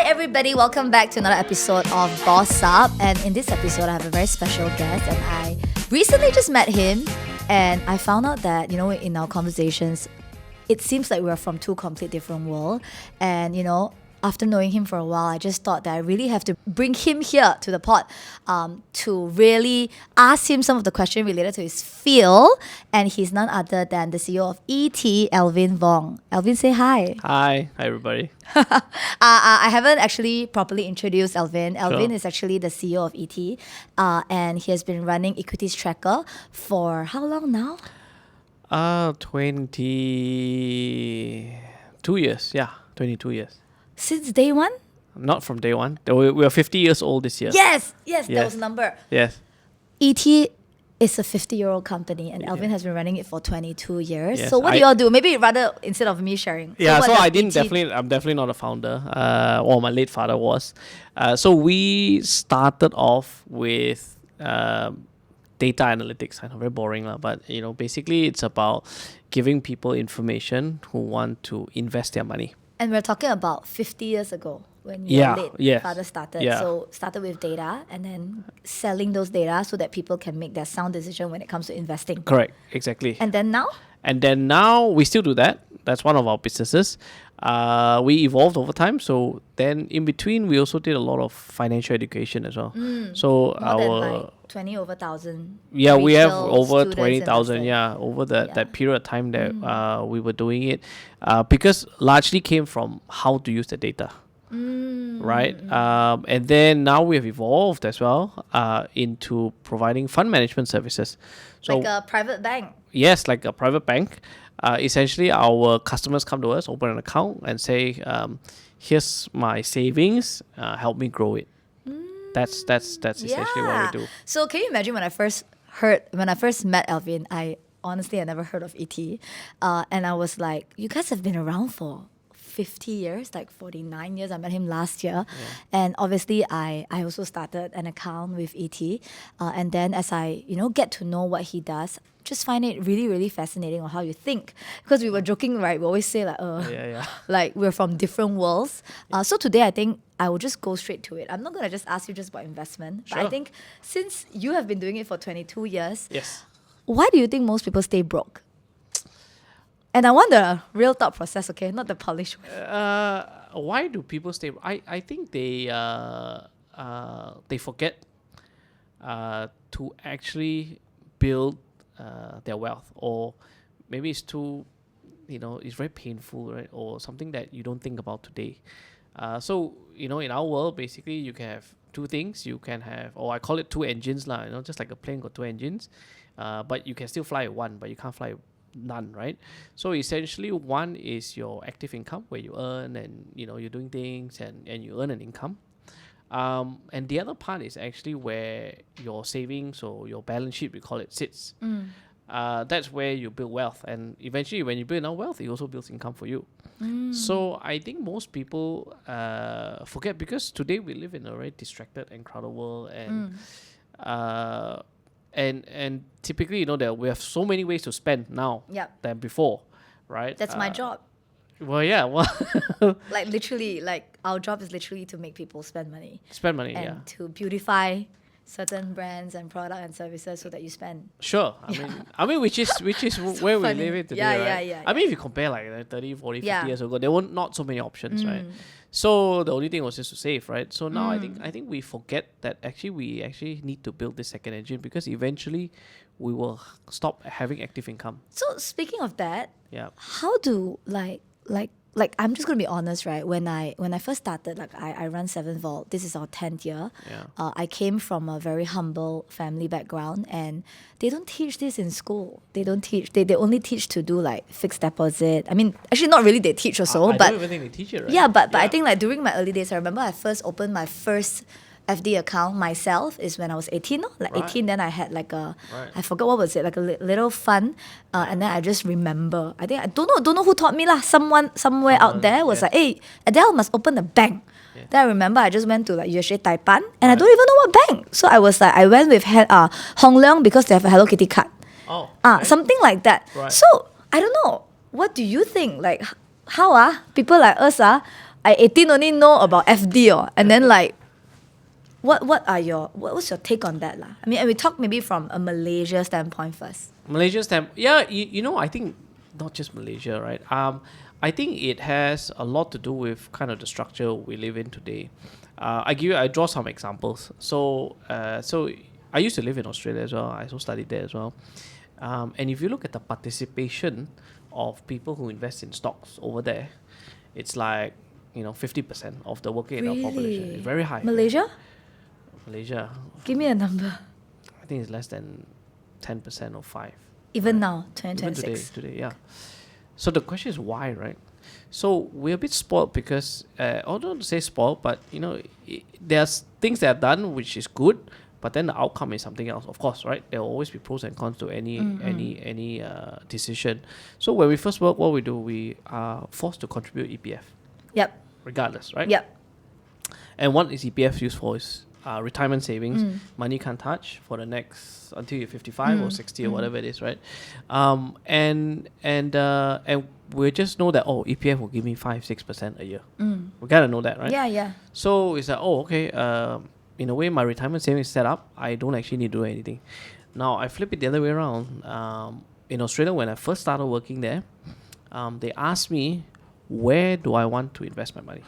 everybody, welcome back to another episode of Boss Up. And in this episode, I have a very special guest, and I recently just met him, and I found out that, in our conversations, it seems like we're from two complete different worlds. And, after knowing him for a while, I just thought that I really have to bring him here to the pod to really ask him some of the questions related to his field. And he's none other than the CEO of ET, Alvin Vong. Alvin, say hi. Hi everybody. I haven't actually properly introduced Alvin. Alvin Sure. is actually the CEO of ET, and he has been running Equities Tracker for how long now? 22 years. Yeah, 22 years. Since day one? Not from day one. We are 50 years old this year. Yes, that Yes. was the number. Yes. ET is a 50-year-old company, and Alvin has been running it for 22 years. Yes, So what do I- you all do? Maybe rather instead of me sharing. Yeah, what so does I didn't ET I'm definitely not a founder. Or my late father was. So we started off with data analytics. I know, very boring, but basically it's about giving people information who want to invest their money. And we're talking about 50 years ago when your Yeah, late yes. father started. Yeah. So started with data and then selling those data so that people can make their sound decision when it comes to investing. Correct, exactly. And then now? And then now we still do that. That's one of our businesses. We evolved over time. So then in between, we also did a lot of financial education as well. So More than like 20 over 1,000. yeah, we have retail over students 20,000. invested. Yeah, over Yeah. that period of time that we were doing it, because largely came from how to use the data. Right. And then now we have evolved as well into providing fund management services. So Like a private bank. yes, like a private bank. Essentially, our customers come to us, open an account, and say, "Here's my savings. Help me grow it." That's essentially what we do. So can you imagine when I first met Alvin, I never heard of ET. And I was like, you guys have been around for 50 years, like 49 years. I met him last year. And obviously I also started an account with ET. And then as I, get to know what he does, just find it really, really fascinating on how you think. Because we were joking, right? We always say like, Yeah. like we're from different worlds. So today I think I will just go straight to it. I'm not going to just ask you just about investment. But I Sure. think since you have been doing it for 22 years, Yes. why do you think most people stay broke? And I want the real thought process, okay? Not the polished one. Why do people stay? I think they forget to actually build their wealth, or maybe it's too, it's very painful, right? Or something that you don't think about today. So in our world, basically you can have two things. You can have, or I call it two engines, just like a plane got two engines, but you can still fly one, but you can't fly none, right? So essentially, one is your active income, where you earn and you're doing things and you earn an income. And the other part is actually where your savings or your balance sheet, we call it, sits. That's where you build wealth, and eventually when you build enough wealth, it also builds income for you. So I think most people forget, because today we live in a very distracted and crowded world, and typically that we have so many ways to spend now than before, right? That's my job. Well, yeah, Like literally, like our job is literally to make people spend money. spend money, And yeah. to beautify certain brands and products and services so that you spend. Sure. I mean, which is where we funny. live in today, Yeah, right? yeah. I mean, if you compare like 30, 40, 50 Yeah. years ago, there were not so many options, right? So the only thing was just to save, right? So now I think we forget that we actually need to build this second engine, because eventually we will stop having active income. So speaking of that, Yeah. how do like I'm just gonna be honest, right? When I first started, like I run 7 Vault. This is our 10th year. Yeah. I came from a very humble family background, and they don't teach this in school. They don't teach. They only teach to do like fixed deposit. I mean, actually, not really. They teach also, I but don't even think they teach it, right? yeah, but I think like during my early days, I remember I first opened my first FD account myself is when I was 18, no? Like Right. 18, then I had like a, Right. I forgot what was it, like a little fund, and then I just remember, I think, I don't know who taught me lah, somewhere out there was yeah. like, hey, Adele must open a bank. Yeah. Then I remember I just went to like USJ Taipan, and I don't even know what bank. So I was like, I went with Hong Leong because they have a Hello Kitty card. Oh. right. Something like that. Right. So I don't know. What do you think? Like, how people like us I 18 only know about FD and then like what's your take on that lah? I mean, and we talk maybe from a Malaysia standpoint first. I think not just Malaysia, right? I think it has a lot to do with kind of the structure we live in today. I draw some examples. So I used to live in Australia as well. I also studied there as well. And if you look at the participation of people who invest in stocks over there, it's like 50% of the working adult population. It's very high. Malaysia? Malaysia, Give me a number. I think it's less than 10% or 5. Even now, Even 2026. today, yeah. So the question is why, right? So we're a bit spoiled because, although to say spoiled, but there's things that are done which is good, but then the outcome is something else. Of course, right? There will always be pros and cons to any decision. So when we first work, what we do, we are forced to contribute EPF. Yep. Regardless, right? Yep. And what is EPF used for is retirement savings, money can't touch for the next until you're 55 or 60 or whatever it is, right? And we just know that EPF will give me 5-6% a year. We gotta know that, right? Yeah. So it's like okay, in a way my retirement savings is set up. I don't actually need to do anything. Now I flip it the other way around. In Australia, when I first started working there, they asked me where do I want to invest my money.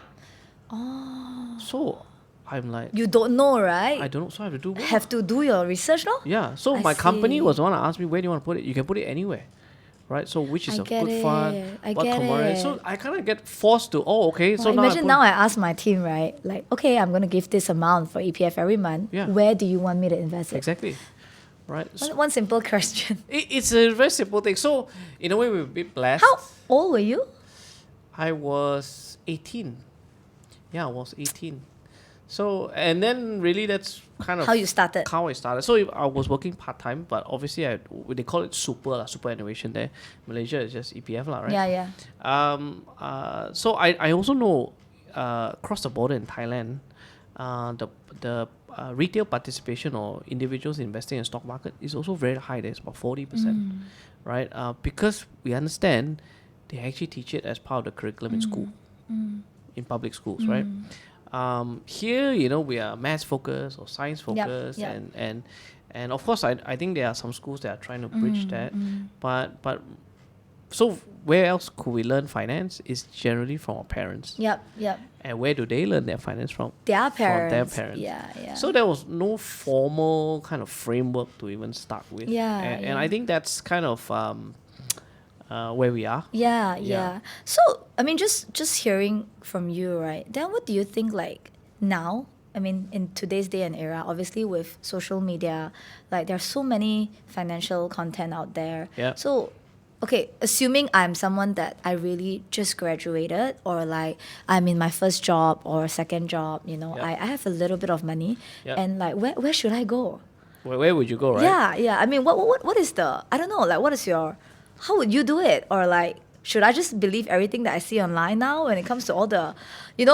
So I'm like, you don't know, right? I don't know, so I have to do what? Have to do your research, no? Yeah, so my company was the one that asked me, where do you want to put it? You can put it anywhere, right? So which is a good fund, what commodity. So I kind of get forced to, okay. So imagine now I ask my team, right? Like, okay, I'm going to give this amount for EPF every month. Yeah. Where do you want me to invest it? Exactly. Right. One simple question. It's a very simple thing. So in a way, we're a bit blessed. How old were you? I was 18. Yeah, I was 18. So, and then really that's kind of how you started. How I started. So I was working part-time, but obviously they call it superannuation there. Malaysia is just EPF lah, right? Yeah. So I also know across the border in Thailand, the retail participation or individuals investing in stock market is also very high. There's about 40%, right? Because we understand they actually teach it as part of the curriculum in school, in public schools, right? Here, we are maths focused or science focused, and of course, I think there are some schools that are trying to bridge that, but so where else could we learn finance? Is generally from our parents. Yep. And where do they learn their finance from? Their parents. From their parents. Yeah. So there was no formal kind of framework to even start with. And I think that's kind of where we are. Yeah. So, I mean, just hearing from you, right? Then what do you think like now? I mean, in today's day and era, obviously with social media, like there's so many financial content out there. Yeah. So, okay, assuming I'm someone that I really just graduated or like I'm in my first job or second job, I have a little bit of money and like where should I go? Where would you go, right? Yeah. I mean, what is I don't know, like what is how would you do it? Or like, should I just believe everything that I see online now when it comes to all the,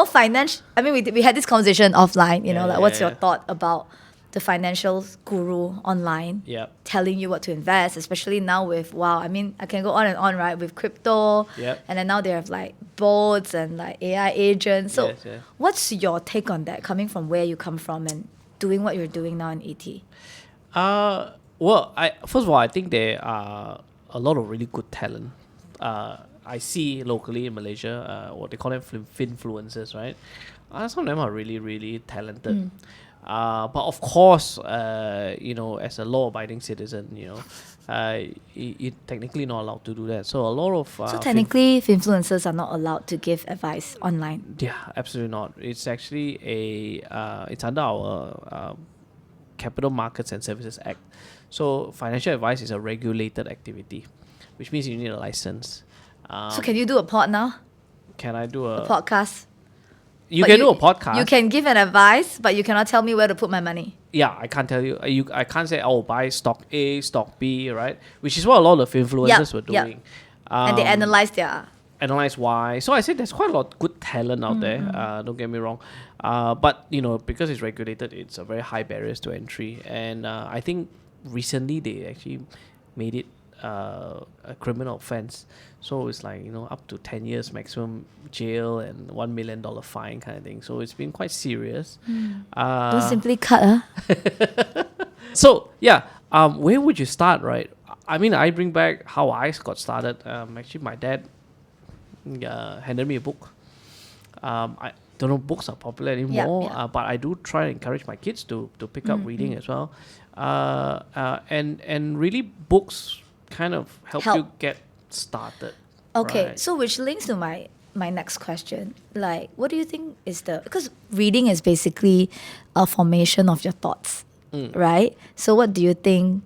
finance? I mean, we had this conversation offline, what's your thought about the financial guru online telling you what to invest, especially now with, I can go on and on, right, with crypto. And then now they have like bots and like AI agents. So what's your take on that, coming from where you come from and doing what you're doing now in AT? Well, first of all, I think there are a lot of really good talent. I see locally in Malaysia, what they call them finfluencers, right? Some of them are really, really talented. But of course, as a law-abiding citizen, you're technically not allowed to do that. So a lot of so technically, influencers are not allowed to give advice online. Yeah, absolutely not. It's actually it's under our Capital Markets and Services Act. So financial advice is a regulated activity, which means you need a license. So can you do a pod now? Can I do a podcast? You can do a podcast. You can give an advice, but you cannot tell me where to put my money. Yeah, I can't tell you. I can't say, buy stock A, stock B, right? Which is what a lot of influencers were doing. And they analyze why. So I said there's quite a lot of good talent out there. Don't get me wrong. But because it's regulated, it's a very high barriers to entry. And I think recently they actually made it a criminal offense. So it's like, up to 10 years maximum jail and $1 million fine kind of thing. So it's been quite serious. Don't simply cut, So yeah, where would you start, right? I mean, I bring back how I got started. Actually, my dad handed me a book. I don't know books are popular anymore, but I do try to encourage my kids to pick up reading as well. And really books kind of help you get started. Okay, right? so which links to my next question. Like, what do you think is because reading is basically a formation of your thoughts, right? So what do you think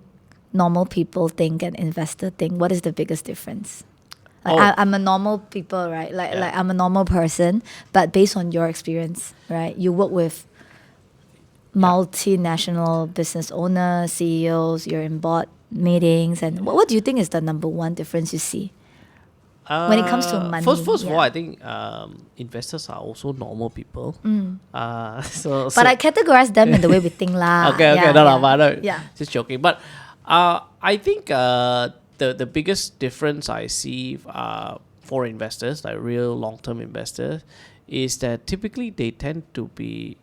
normal people think and investor think? What is the biggest difference? Like, I'm a normal people, right? Like I'm a normal person, but based on your experience, right? You work with multinational business owners, CEOs, you're in board meetings, and what do you think is the number one difference you see when it comes to money? First of all, I think investors are also normal people. But I categorize them in the way we think lah. Just joking. But I think the biggest difference I see for investors, like real long-term investors, is that typically they tend to be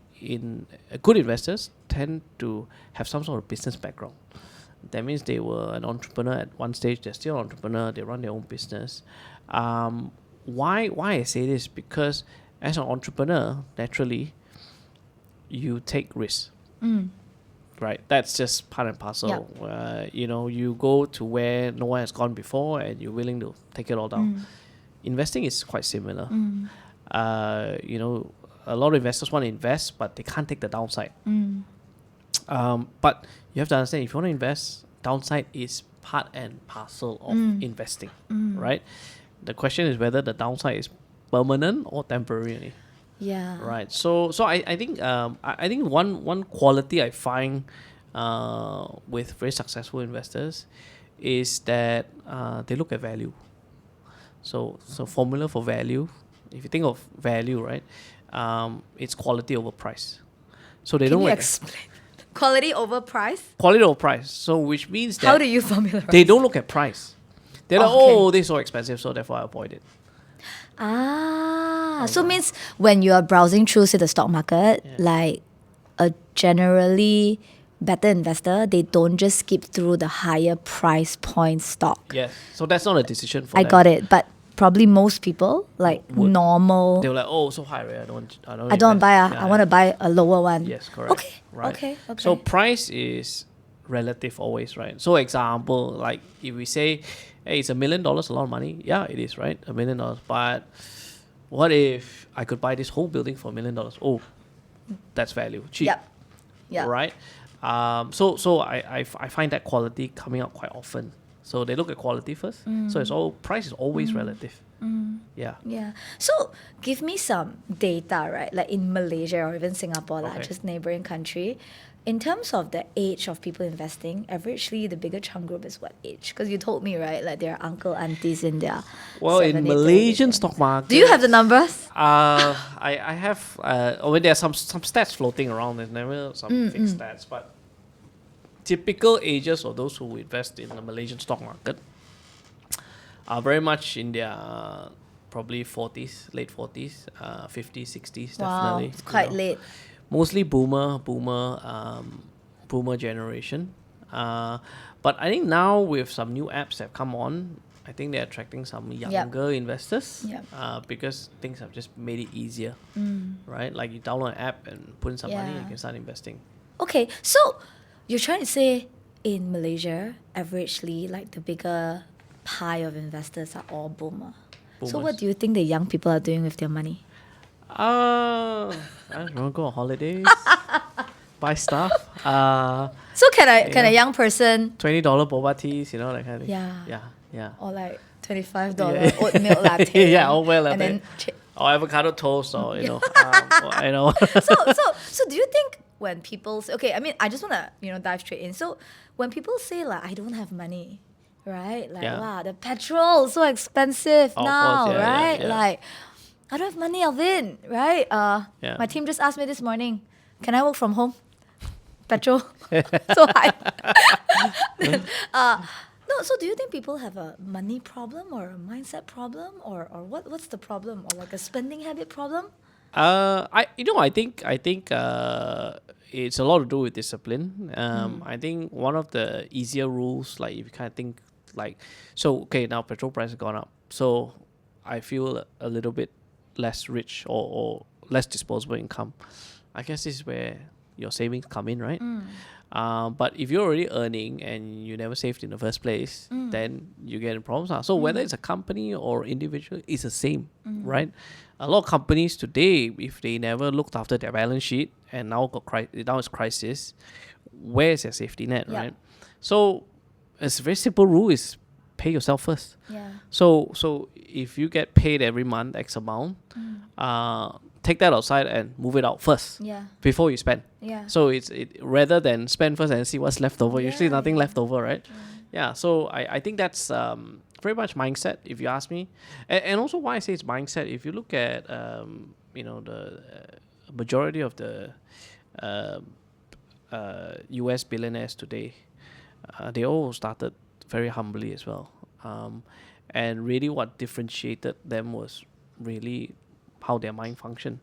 good investors tend to have some sort of business background. That means they were an entrepreneur at one stage. They're still an entrepreneur. They run their own business. Why I say this? Because as an entrepreneur, naturally, you take risks. Right, that's just part and parcel. You go to where no one has gone before, and you're willing to take it all down. Investing is quite similar. A lot of investors want to invest, but they can't take the downside. But you have to understand, if you want to invest, downside is part and parcel of investing, right? The question is whether the downside is permanent or temporary. Yeah. Right. So I think one quality I find with very successful investors is that they look at value. So formula for value, if you think of value, right, it's quality over price. So they Can don't you explain? Quality over price? Quality over price. So which means that how do you formulate? They don't look at price. They're like, this is so expensive, so therefore I avoid it. So means when you are browsing through, say, the stock market, like a generally better investor, they don't just skip through the higher price point stock. Yes. So that's not a decision for I them. got it. But probably most people, like normal, they're like, so high, right? I don't want to buy I want to buy a lower one. Yes, correct. Okay. Right. Okay. So price is relative always, right? So example, like if we say, hey, it's $1 million, a lot of money. Yeah, it is, right? $1 million. But what if I could buy this whole building for $1 million? Oh, that's value. Cheap. Yep. Right? So I find that quality coming out quite often. So they look at quality first. So price is always relative. Yeah. So give me some data, right? Like in Malaysia or even Singapore, just neighboring country. In terms of the age of people investing, averagely the bigger chunk group is what age? Because you told me, right, like there are uncle, aunties in their in Malaysian stock market. Do you have the numbers? I have. There are some stats floating around. There's never some fixed stats, but typical ages of those who invest in the Malaysian stock market are very much in their probably 40s, late 40s, 50s, 60s, definitely. It's quite late. Mostly boomer generation. But I think now with some new apps that have come on, I think they're attracting some younger investors because things have just made it easier, right? Like you download an app and put in some money and you can start investing. Okay, so you're trying to say in Malaysia, averagely, like the bigger pie of investors are all boomers. So what do you think the young people are doing with their money? I don't know, go on holidays, buy stuff. So can a young person $20 boba teas, that kind of thing. Yeah. Or like $25 oat milk latte. Oat milk latte. And then or avocado toast, or So do you think when people say, okay, I mean, I just want to dive straight in. So when people say like, I don't have money, right? Like wow, the petrol is so expensive now, course, right? Yeah. Like I don't have money, Alvin, right? My team just asked me this morning, can I work from home? Petrol so high. No, No, so do you think people have a money problem or a mindset problem or what's the problem, or like a spending habit problem? I think it's a lot to do with discipline. I think one of the easier rules, like if you kind of think like, so okay, now petrol price has gone up, so I feel a little bit less rich or less disposable income. I guess this is where your savings come in, right? But if you're already earning and you never saved in the first place, then you get in problems now. So whether it's a company or individual, it's the same, right? A lot of companies today, if they never looked after their balance sheet and now now it's crisis, where is their safety net, Yeah. right? So it's a very simple rule: is pay yourself first. Yeah. So if you get paid every month X amount, take that outside and move it out first Yeah. before you spend. Yeah. So it's rather than spend first and see what's left over. Usually Yeah, nothing yeah. left over, right? Yeah. So I think that's very much mindset, if you ask me, and also why I say it's mindset. If you look at the majority of the U.S. billionaires today, they all started very humbly as well. And really, what differentiated them was really how their mind functioned.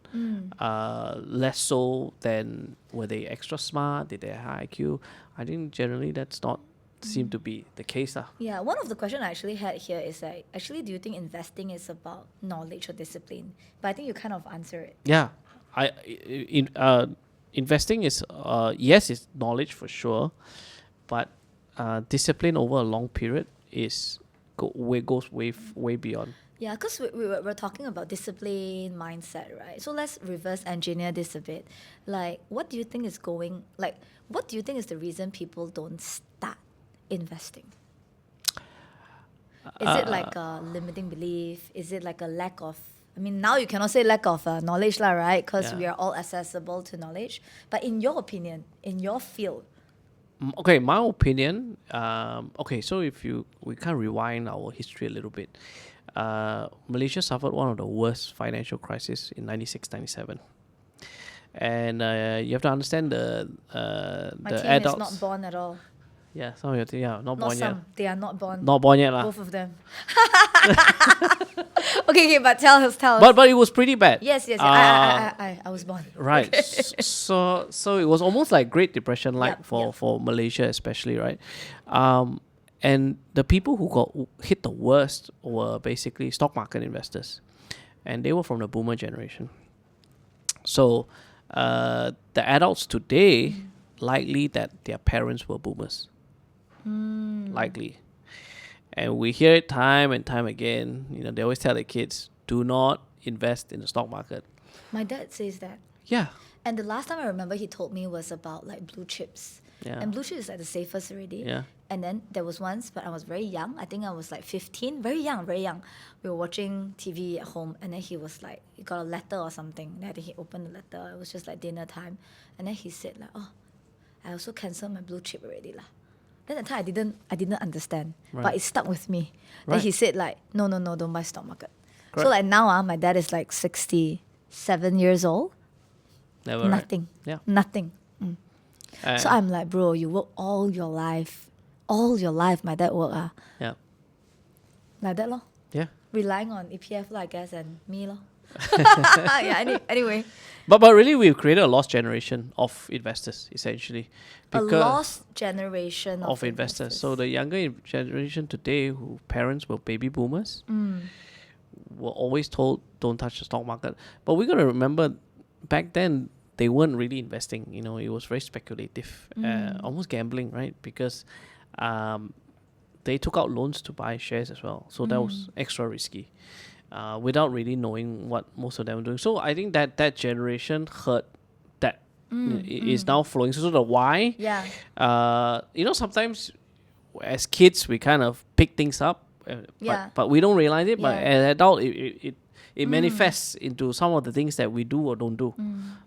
Less so than were they extra smart, did they have high IQ. I think generally that's not seem to be the case. Yeah, one of the questions I actually had here is like, actually, do you think investing is about knowledge or discipline? But I think you kind of answer it. Yeah, investing is yes, it's knowledge for sure, but discipline over a long period goes way beyond. Yeah, because we're talking about discipline, mindset, right? So let's reverse engineer this a bit. Like, what do you think is the reason people don't start investing? Is it like a limiting belief? Is it like a lack of, I mean, now you cannot say lack of knowledge, lah, right? Because Yeah. we are all accessible to knowledge. But in your opinion, in your field, Okay, my opinion. So if we can rewind our history a little bit. Malaysia suffered one of the worst financial crises in 96, 97. And you have to understand my the team adults. is not born at all. Yeah, some of your team, not Not born yet. some, they are not born. Not born yet, lah. Both of them. Okay, but tell us. But it was pretty bad. Yes. Uh, I was born. Right. So it was almost like Great Depression, like Yep. for Malaysia especially, right? And the people who got hit the worst were basically stock market investors, and they were from the boomer generation. So the adults today, likely that their parents were boomers. Likely. And we hear it time and time again. They always tell their kids, do not invest in the stock market. My dad says that. Yeah. And the last time I remember he told me was about like blue chips. Yeah. And blue chips is like the safest already. Yeah. And then there was once, but I was very young. I think I was like 15, very young. We were watching TV at home, and then he was like, he got a letter or something. Then I think he opened the letter. It was just like dinner time. And then he said like, oh, I also cancelled my blue chip already lah. Then at the time I didn't understand, but Right. it stuck with me. Right. Then he said like, no, don't buy stock market. Correct. So like now my dad is like 67 years old. Never. Right. Nothing. Yeah. Nothing. And So I'm like, bro, you work all your life. My dad work yeah. like that lor. Yeah. Relying on EPF lah, I guess, and me lor. Yeah. Anyway, But really, we've created a lost generation of investors, essentially. a lost generation of investors. So the younger generation today, who parents were baby boomers, were always told, don't touch the stock market. But we got to remember, back then, they weren't really investing. It was very speculative, almost gambling, right? Because they took out loans to buy shares as well. So that was extra risky, without really knowing what most of them were doing. So I think that generation hurt that is now flowing. So the why, Yeah. Sometimes as kids we kind of pick things up, Yeah. but we don't realize it. But Yeah. as an adult, it manifests into some of the things that we do or don't do,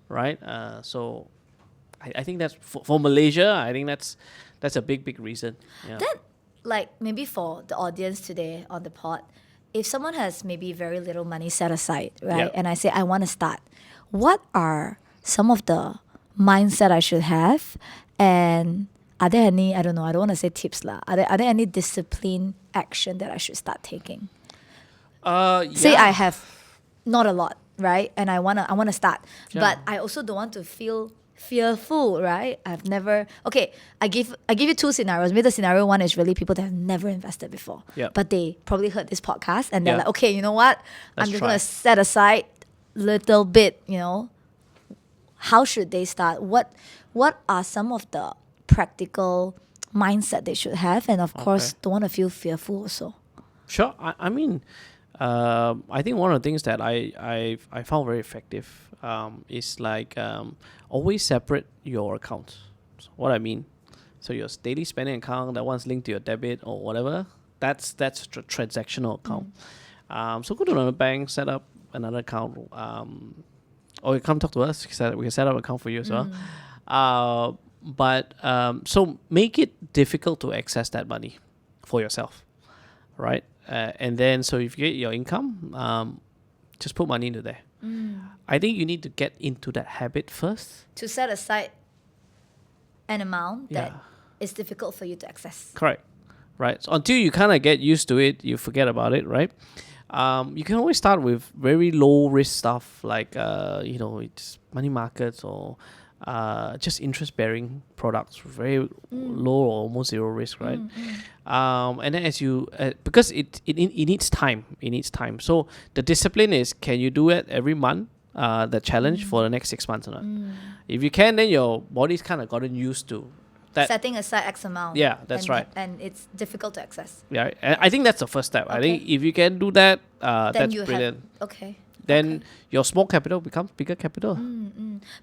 right? So I think that's for Malaysia. I think that's a big reason. Yeah. Then, like, maybe for the audience today on the pod, if someone has maybe very little money set aside, right? Yep. And I say, I want to start, what are some of the mindset I should have? And are there any, I don't know, I don't want to say tips lah. Are there any discipline action that I should start taking? Say I have not a lot, right? And I wanna start. Yeah. But I also don't want to feel fearful, right? I've never I give you two scenarios. Maybe the scenario one is really people that have never invested before. Yeah. But they probably heard this podcast and they're Yeah. like, okay, you know what? Let's I'm just try. gonna set aside little bit, How should they start? What are some of the practical mindset they should have? And of course, Okay. don't want to feel fearful also. Sure. I mean, I think one of the things that I found very effective is like always separate your accounts. So what I mean, so your daily spending account, that one's linked to your debit or whatever, that's transactional account. So go to another bank, set up another account, or you come talk to us. We can set up an account for you as well. But so make it difficult to access that money for yourself, right? And then so if you get your income, just put money into there. I think you need to get into that habit first. To set aside an amount that Yeah. is difficult for you to access. Correct. Right. So until you kind of get used to it, you forget about it, right? You can always start with very low risk stuff like it's money markets or just interest bearing products, very low or almost zero risk, right? And then as you because it needs time. It needs time. So the discipline is, can you do it every month? The challenge for the next 6 months or not. If you can, then your body's kind of gotten used to that. Setting aside X amount. Yeah, that's right. And it's difficult to access. Yeah, and I think that's the first step. I think Okay. if you can do that, Then that's you brilliant. have okay. Then your small capital becomes bigger capital.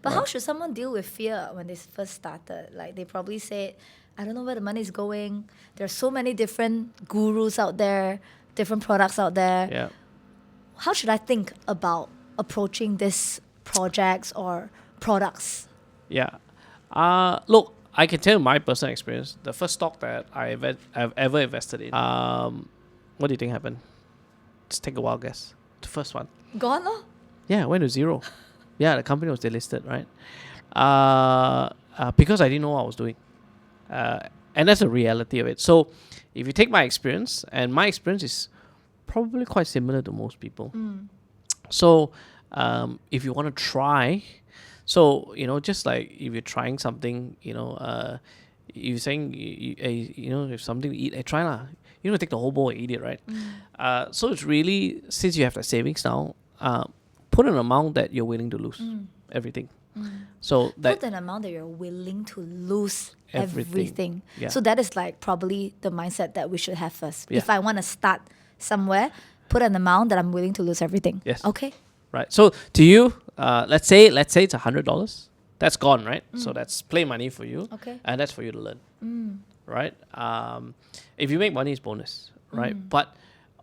But how should someone deal with fear when they first started? Like they probably said, I don't know where the money is going. There's so many different gurus out there, different products out there. Yeah. How should I think about approaching these projects or products? Yeah. Look, I can tell you my personal experience. The first stock that I've ever invested in. What do you think happened? Just take a wild guess. The first one. Gone, no? Yeah, it went to zero. Yeah, the company was delisted, right? Because I didn't know what I was doing. And that's the reality of it. So if you take my experience, and my experience is probably quite similar to most people. So if you want to try, so, just like if you're trying something, you're saying, if something to eat, try lah. You don't take the whole bowl and eat it, right? So it's really, since you have the savings now, put an amount that you're willing to lose. Everything. So that Put an amount that you're willing to lose Everything. everything. Yeah. So that is like probably the mindset that we should have first. Yeah. If I want to start somewhere, put an amount that I'm willing to lose everything. Yes. Okay. right. So to you, let's say it's $100. That's gone, right? So that's play money for you. Okay. And that's for you to learn. Right? If you make money, it's bonus, right? But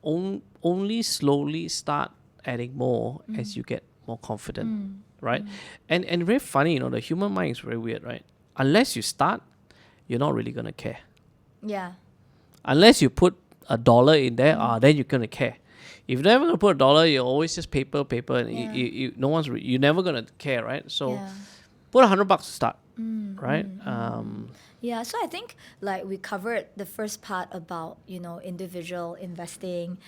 only slowly start adding more as you get more confident, right? And very funny, the human mind is very weird, right? Unless you start, you're not really gonna care. Yeah. Unless you put $1 in there, then you're gonna care. If you're never gonna put $1, you're always just paper, and Yeah. you're never gonna care, right? So Yeah. put $100 to start, right? Yeah, so I think like we covered the first part about, individual investing.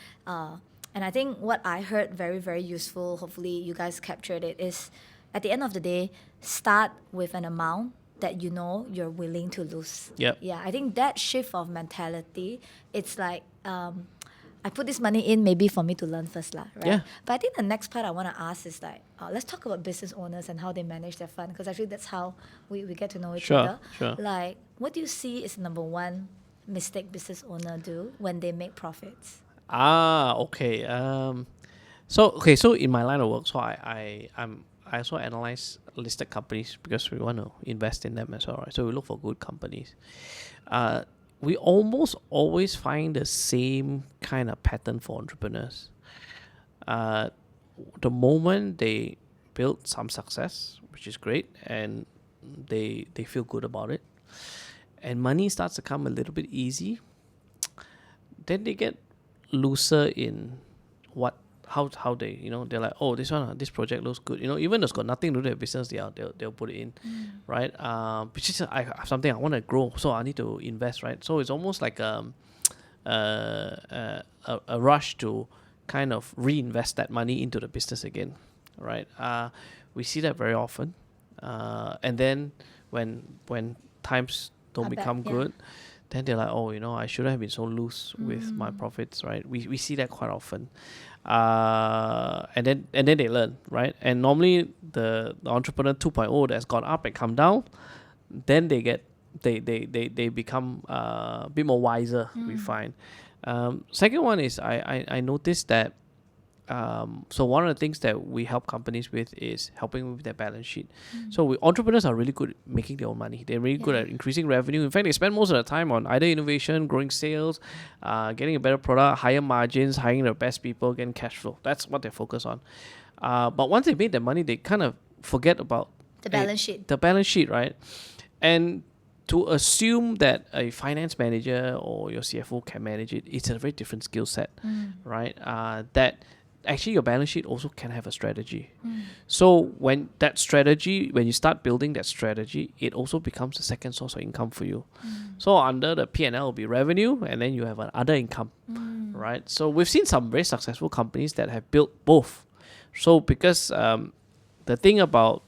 And I think what I heard very, very useful, hopefully you guys captured it, is at the end of the day, start with an amount that you're willing to lose. Yep. Yeah, I think that shift of mentality, it's like, I put this money in maybe for me to learn first, right? Yeah. But I think the next part I want to ask is like, let's talk about business owners and how they manage their fund, because actually that's how we get to know each Sure, other. sure. Like, what do you see is number one mistake business owner do when they make profits? Okay. So in my line of work, so I also analyze listed companies because we want to invest in them as well, right? So we look for good companies. We almost always find the same kind of pattern for entrepreneurs. The moment they build some success, which is great, and they feel good about it, and money starts to come a little bit easy, then they get looser in how they, they're like, oh, this project looks good. Even though it's got nothing to do with their business, they'll put it in, right? Which is I have something I want to grow, so I need to invest, right? So it's almost like a rush to kind of reinvest that money into the business again, right? We see that very often, and then when times don't become good, then they're like, oh, I shouldn't have been so loose with my profits, right? We see that quite often, and then they learn, right? And normally the entrepreneur 2.0 that's gone up and come down, then they become a bit more wiser. We find. Second one is I noticed that. So one of the things that we help companies with is helping with their balance sheet. So entrepreneurs are really good at making their own money. They're really good at increasing revenue. In fact, they spend most of the time on either innovation, growing sales, getting a better product, higher margins, hiring the best people, getting cash flow. That's what they focus on. But once they made their money, they kind of forget about the balance sheet. The balance sheet, right? And to assume that a finance manager or your CFO can manage it, it's a very different skill set, right? That actually your balance sheet also can have a strategy. So when you start building that strategy, it also becomes a second source of income for you. So under the P&L will be revenue, and then you have other income, right? So we've seen some very successful companies that have built both. So because the thing about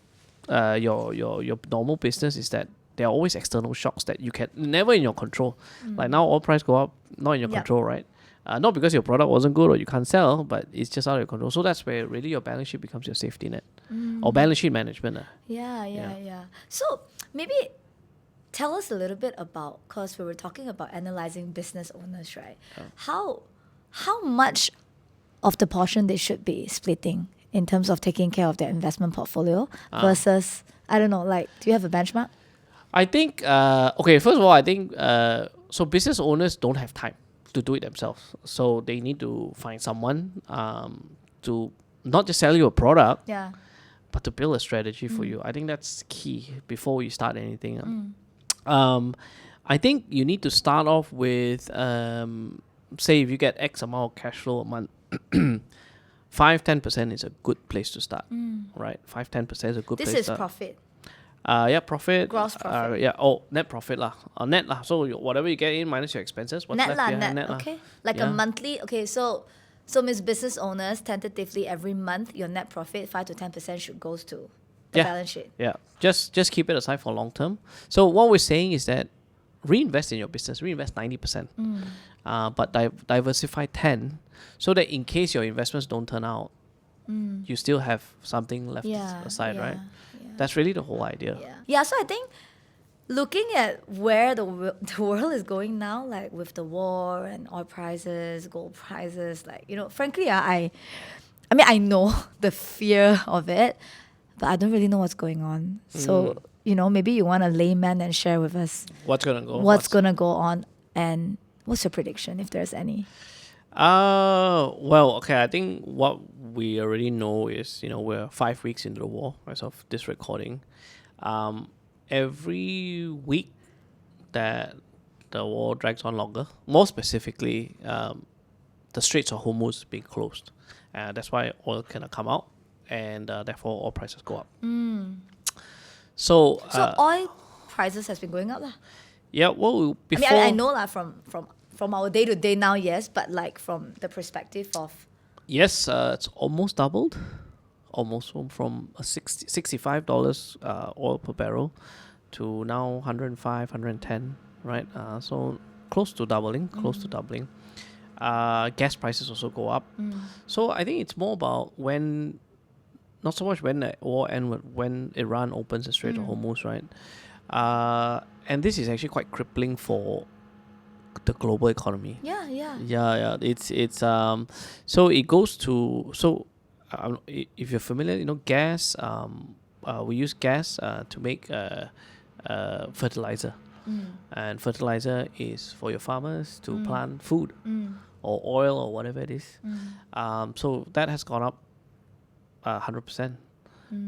your normal business is that there are always external shocks that you can never in your control. Like now oil price go up, not in your control, right? Not because your product wasn't good or you can't sell, but it's just out of your control. So that's where really your balance sheet becomes your safety net, or balance sheet management. Yeah. So maybe tell us a little bit about, because we were talking about analyzing business owners, right? How much of the portion they should be splitting in terms of taking care of their investment portfolio versus, I don't know, like, do you have a benchmark? I think, first of all, I think, so business owners don't have time to do it themselves. So they need to find someone to not just sell you a product, but to build a strategy for you. I think that's key before you start anything. I think you need to start off with, say if you get X amount of cash flow a month, 5-10% is a good place to start, right? 5-10% is a good place to start. This is profit. Profit. Gross profit. Net profit lah. Net lah. So whatever you get in minus your expenses, what's left behind net lah. Okay. Like a monthly. Okay, so Miss Business Owners, tentatively every month your net profit 5-10% should goes to the balance sheet. Yeah. Just keep it aside for long term. So what we're saying is that reinvest in your business. Reinvest 90%. But diversify 10%, so that in case your investments don't turn out, you still have something left aside, right? That's really the whole idea. Yeah, so I think looking at where the world is going now, like with the war and oil prices, gold prices, like, frankly, I know the fear of it, but I don't really know what's going on. So, maybe you want a layman and share with us what's going to go on, and what's your prediction, if there's any? I think what we already know is, we're 5 weeks into the war as of this recording. Every week that the war drags on longer, more specifically, the Straits of Hormuz being closed. That's why oil cannot come out, and therefore oil prices go up. So oil prices has been going up lah. Yeah, well, before... I know lah, from our day-to-day now, yes, but like from the perspective of... Yes, it's almost doubled. Almost from $65 oil per barrel to now 105, 110, right? So close to doubling. Gas prices also go up. So I think it's more about not so much when the war ends, when Iran opens the Strait of Hormuz, right? And this is actually quite crippling for the global economy. Yeah. It's so it goes to if you're familiar, gas. We use gas to make fertilizer, and fertilizer is for your farmers to plant food or oil or whatever it is. So that has gone up 100%.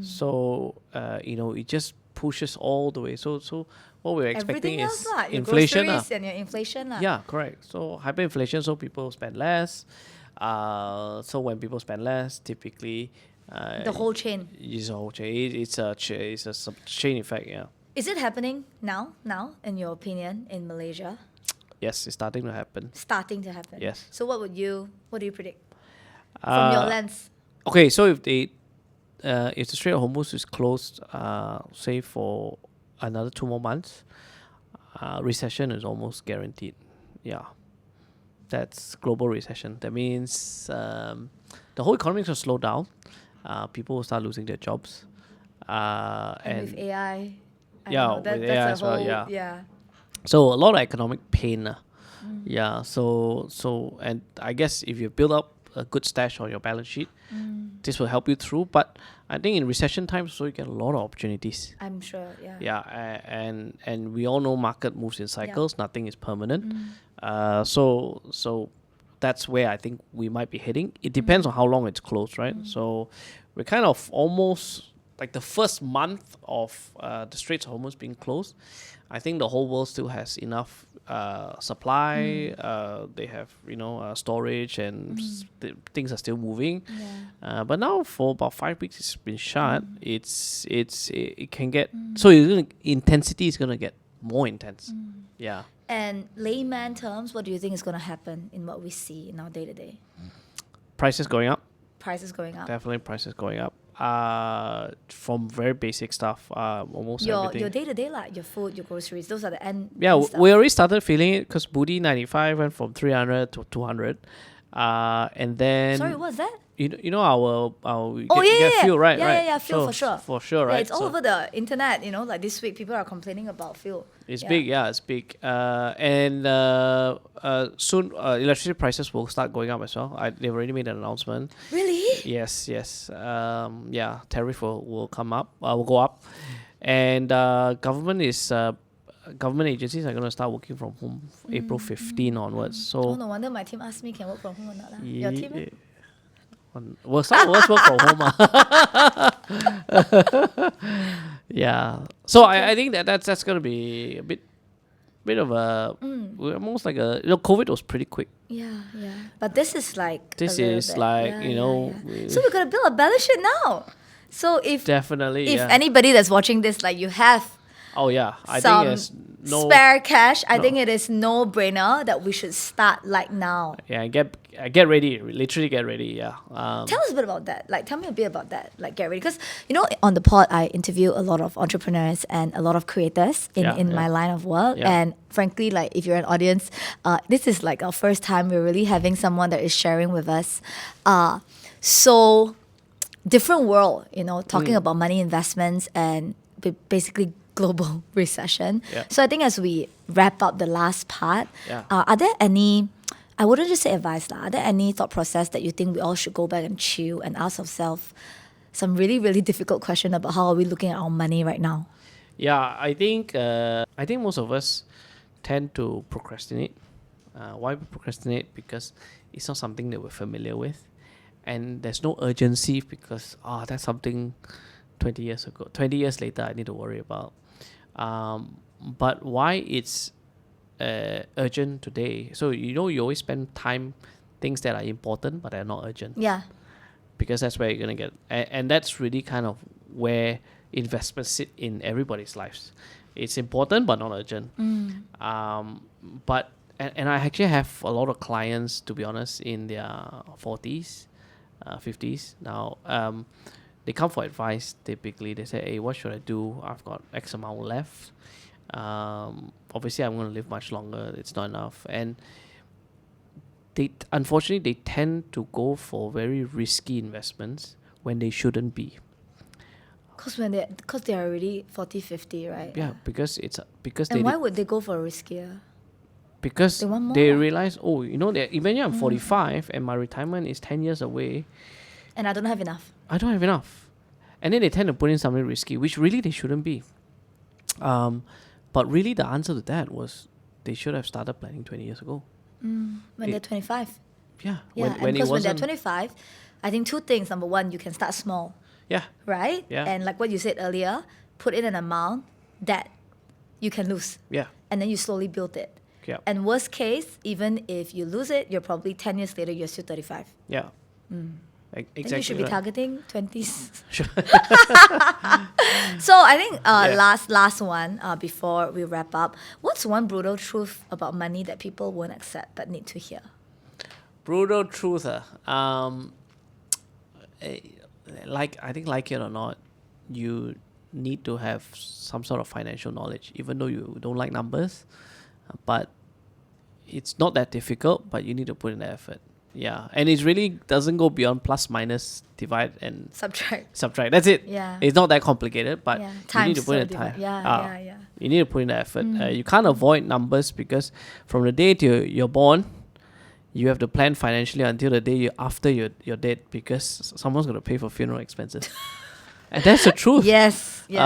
So it just pushes all the way. So what we're expecting is inflation. And your inflation. Yeah, correct. So hyperinflation, so people spend less. So when people spend less, typically, The whole chain. it's a whole chain. It's a chain effect. Yeah. Is it happening now? Now, in your opinion, in Malaysia, Yes, it's starting to happen. starting to happen. Yes. So what do you predict from your lens? Okay, so if the Strait of Hormuz is closed, say for another 2 more months, recession is almost guaranteed. Yeah, that's global recession. That means the whole economy is going to slow down. People will start losing their jobs. And with AI, I yeah, don't know, with that's AI a as well, whole yeah. So a lot of economic pain. Yeah. So and I guess if you build up a good stash on your balance sheet, this will help you through. But I think in recession times, so you get a lot of opportunities. I'm sure, yeah. Yeah, and we all know market moves in cycles. Nothing is permanent. So that's where I think we might be heading. It depends on how long it's closed, right? So we're kind of almost like the first month of the Straits of Hormuz being closed. I think the whole world still has enough supply. They have storage and things are still moving. Yeah. But now for about 5 weeks it's been shut. It can get so intensity is gonna get more intense. Yeah. And layman terms, what do you think is going to happen in what we see in our day to day? Prices going up. Prices going up. Definitely prices going up. From very basic stuff. Almost Your everything. day to day, like your food, your groceries, those are the end. Yeah, end stuff. we already started feeling it because Budi 95 went from 300 to 200. And then Sorry, what's that? you know our we Oh, get yeah. fuel, right? Yeah, fuel So, for sure. For sure, right? Yeah, it's all So over the internet, like this week people are complaining about fuel. it's big, yeah, it's big. And soon electricity prices will start going up as well. They've already made an announcement. Really? Yes. Yeah, tariff will come up, will go up. And government agencies are going to start working from home April 15 onwards. So Oh, no wonder my team asked me can work from home or not. Lah. Your team? Eh? Well, some of us work from home. Yeah. So I think that's going to be a bit of a almost like a COVID was pretty quick. Yeah. But this is like This a little is bit. like Yeah. So we're gonna build a balance sheet now. So if definitely anybody that's watching this, like you have Oh yeah, I some think it's no spare cash, I think it is no brainer that we should start like now. Yeah, get ready. Literally get ready. Yeah. Tell us a bit about that. Like, tell me a bit about that. Like, get ready. Because, on the pod, I interview a lot of entrepreneurs and a lot of creators in my line of work. Yeah. And frankly, like, if you're an audience, this is like our first time we're really having someone that is sharing with us. So, different world, talking about money investments and basically global recession. Yeah. So, I think as we wrap up the last part, Yeah. are there any... I wouldn't just say advice. Are there any thought process that you think we all should go back and chill and ask ourselves some really, really difficult question about how are we looking at our money right now? Yeah, I think most of us tend to procrastinate. Why we procrastinate? Because it's not something that we're familiar with, and there's no urgency because that's something 20 years ago. 20 years later, I need to worry about. But why it's urgent today? So you always spend time things that are important but are not urgent. Yeah. Because that's where you're gonna get, and that's really kind of where investments sit in everybody's lives. It's important but not urgent. But I actually have a lot of clients, to be honest, in their 40s, 50s now. They come for advice. Typically, they say, "Hey, what should I do? I've got X amount left. Obviously, I'm going to live much longer. It's not enough." And unfortunately, they tend to go for very risky investments when they shouldn't be. Because they're already 40, 50, right? Yeah, because And why would they go for riskier? Because They want more. they realize, even I'm 45 and my retirement is 10 years away. And I don't have enough. I don't have enough. And then they tend to put in something risky, which really they shouldn't be. But really the answer to that was they should have started planning 20 years ago. When they're 25. Yeah. Yeah, When because when they're 25, I think two things. Number one, you can start small, Yeah. right? Yeah. And like what you said earlier, put in an amount that you can lose. Yeah. And then you slowly build it. Yeah. And worst case, even if you lose it, you're probably 10 years later, you're still 35. Yeah. Then Exactly. you should be right. targeting 20s. Sure. So I think Yeah. last one before we wrap up. What's one brutal truth about money that people won't accept but need to hear? Brutal truth. Eh, I think like it or not, you need to have some sort of financial knowledge, even though you don't like numbers. But it's not that difficult, but you need to put in the effort. Yeah, and it really doesn't go beyond plus, minus, divide, and Subtract. That's it. Yeah. It's not that complicated, but Yeah. you need Times to put in so time. divide. Yeah, Ah, yeah. You need to put in the effort. You can't avoid numbers because from the day you're born, you have to plan financially until the day after you're dead because someone's going to pay for funeral expenses. And that's the truth. Yes. You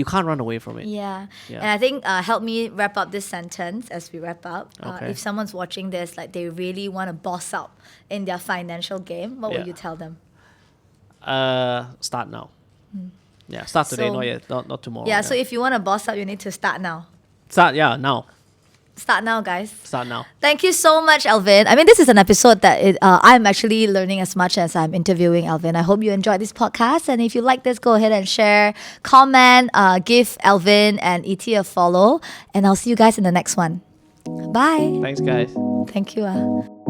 can't run away from it. Yeah. Yeah. And I think help me wrap up this sentence as we wrap up. Okay. If someone's watching this, like they really want to boss up in their financial game, what Yeah. would you tell them? Start now. Yeah, start today, So- not yet, not tomorrow. Yeah, so if you want to boss up, you need to start now. Now. Start now, guys. Start now. Thank you so much, Alvin. I mean, this is an episode that I'm actually learning as much as I'm interviewing Alvin. I hope you enjoyed this podcast. And if you like this, go ahead and share, comment, give Alvin and ET a follow. And I'll see you guys in the next one. Bye. Thanks, guys. Thank you.